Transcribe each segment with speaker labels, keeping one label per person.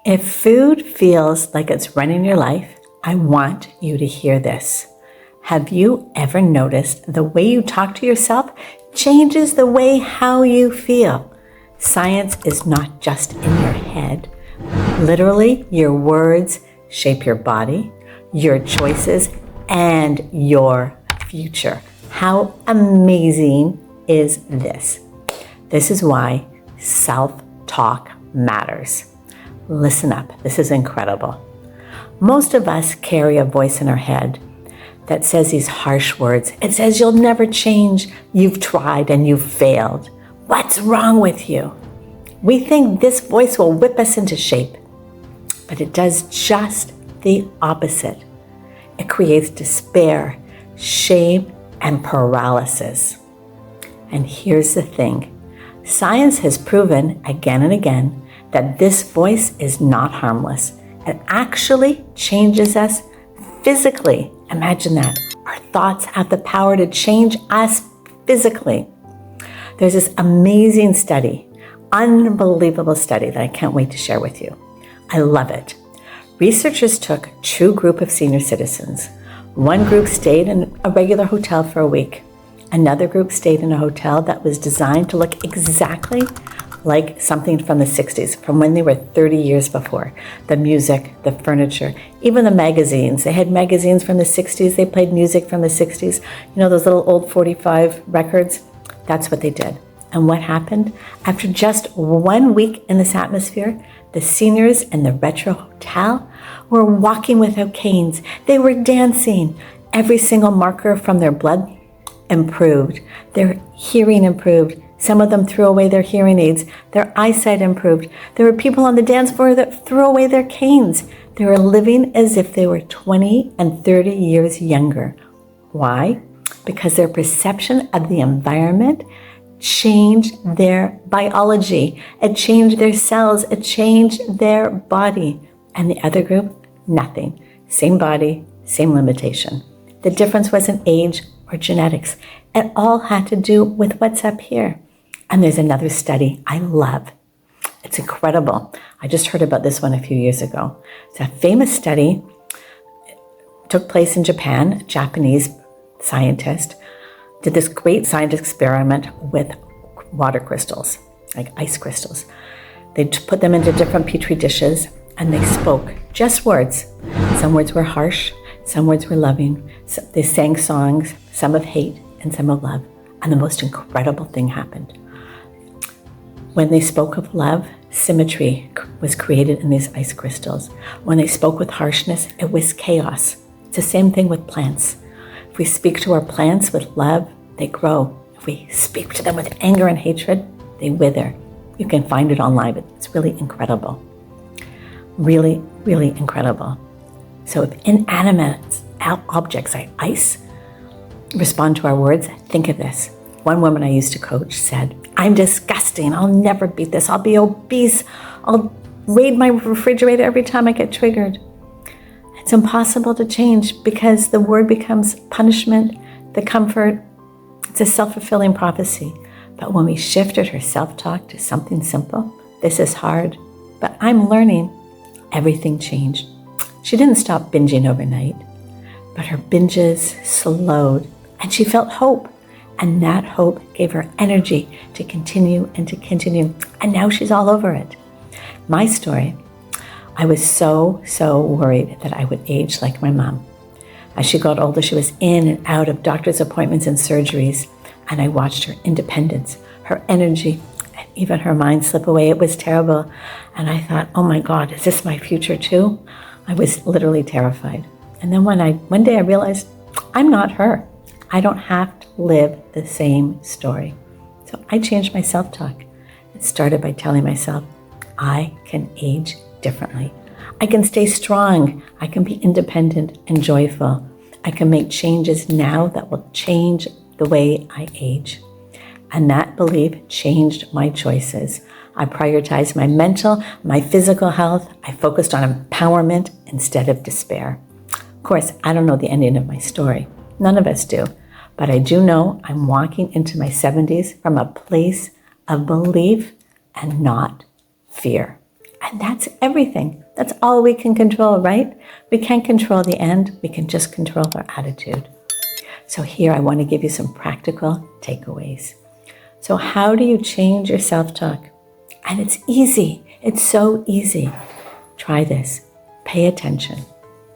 Speaker 1: If food feels like it's running your life, I want you to hear this. Have you ever noticed the way you talk to yourself changes the way how you feel? Science is not just in your head. Literally, your words shape your body, your choices, and your future. How amazing is this? This is why self-talk matters. Listen up, this is incredible. Most of us carry a voice in our head that says these harsh words. It says you'll never change, you've tried and you've failed. What's wrong with you? We think this voice will whip us into shape, but it does just the opposite. It creates despair, shame, and paralysis. And here's the thing. Science has proven again and again that this voice is not harmless. It actually changes us physically. Imagine that. Our thoughts have the power to change us physically. There's this amazing study, unbelievable study that I can't wait to share with you. I love it. Researchers took a true group of senior citizens. One group stayed in a regular hotel for a week. Another group stayed in a hotel that was designed to look exactly like something from the 60s, from when they were 30 years before. The music, the furniture, even the magazines. They had magazines from the 60s. They played music from the 60s. You know, those little old 45 records? That's what they did. And what happened? After just 1 week in this atmosphere, the seniors in the retro hotel were walking without canes. They were dancing. Every single marker from their blood improved. Their hearing improved. Some of them threw away their hearing aids. Their eyesight improved. There were people on the dance floor that threw away their canes. They were living as if they were 20 and 30 years younger. Why? Because their perception of the environment changed their biology. It changed their cells. It changed their body. And the other group, nothing. Same body, same limitation. The difference wasn't age or genetics. It all had to do with what's up here. And there's another study I love. It's incredible. I just heard about this one a few years ago. It's a famous study. It took place in Japan. A Japanese scientist did this great science experiment with water crystals, like ice crystals. They put them into different petri dishes and they spoke just words. Some words were harsh, some words were loving. They sang songs, some of hate and some of love. And the most incredible thing happened. When they spoke of love, symmetry was created in these ice crystals. When they spoke with harshness, it was chaos. It's the same thing with plants. If we speak to our plants with love, they grow. If we speak to them with anger and hatred, they wither. You can find it online, but it's really incredible. Really, really incredible. So if inanimate objects like ice respond to our words, think of this. One woman I used to coach said, "I'm disgusting. I'll never beat this. I'll be obese. I'll raid my refrigerator every time I get triggered." It's impossible to change because the word becomes punishment, the comfort. It's a self-fulfilling prophecy. But when we shifted her self-talk to something simple, this is hard, but I'm learning, everything changed. She didn't stop binging overnight, but her binges slowed and she felt hope. And that hope gave her energy to continue and to continue. And now she's all over it. My story, I was so worried that I would age like my mom. As she got older, she was in and out of doctor's appointments and surgeries. And I watched her independence, her energy, and even her mind slip away. It was terrible. And I thought, oh my God, is this my future too? I was literally terrified. And then one day I realized I'm not her. I don't have to live the same story. So I changed my self-talk. It started by telling myself, I can age differently. I can stay strong. I can be independent and joyful. I can make changes now that will change the way I age. And that belief changed my choices. I prioritized my mental, my physical health. I focused on empowerment instead of despair. Of course, I don't know the ending of my story. None of us do. But I do know I'm walking into my 70s from a place of belief and not fear. And that's everything. That's all we can control, right? We can't control the end. We can just control our attitude. So here I want to give you some practical takeaways. So how do you change your self-talk? And it's easy. It's so easy. Try this. Pay attention.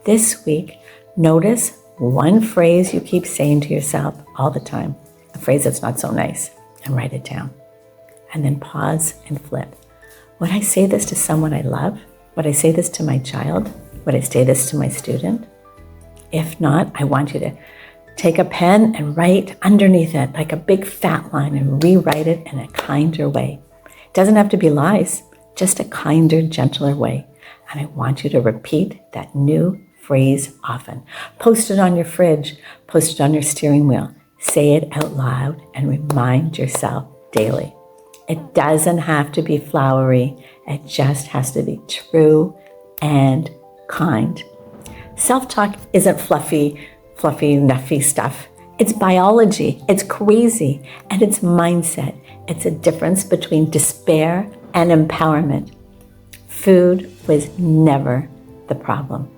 Speaker 1: This week, notice one phrase you keep saying to yourself all the time, a phrase that's not so nice, and write it down. And then pause and flip. Would I say this to someone I love? Would I say this to my child? Would I say this to my student? If not, I want you to take a pen and write underneath it like a big fat line and rewrite it in a kinder way. It doesn't have to be lies, just a kinder, gentler way. And I want you to repeat that new phrase often. Post it on your fridge, post it on your steering wheel. Say it out loud and remind yourself daily. It doesn't have to be flowery. It just has to be true and kind. Self-talk isn't fluffy, nuffy stuff. It's biology. It's crazy. And it's mindset. It's a difference between despair and empowerment. Food was never the problem.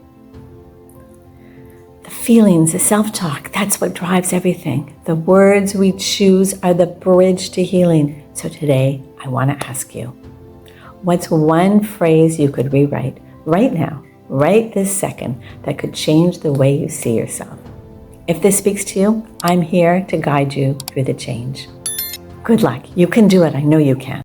Speaker 1: The feelings, the self-talk, that's what drives everything. The words we choose are the bridge to healing. So today, I want to ask you, what's one phrase you could rewrite right now, right this second, that could change the way you see yourself? If this speaks to you, I'm here to guide you through the change. Good luck. You can do it. I know you can.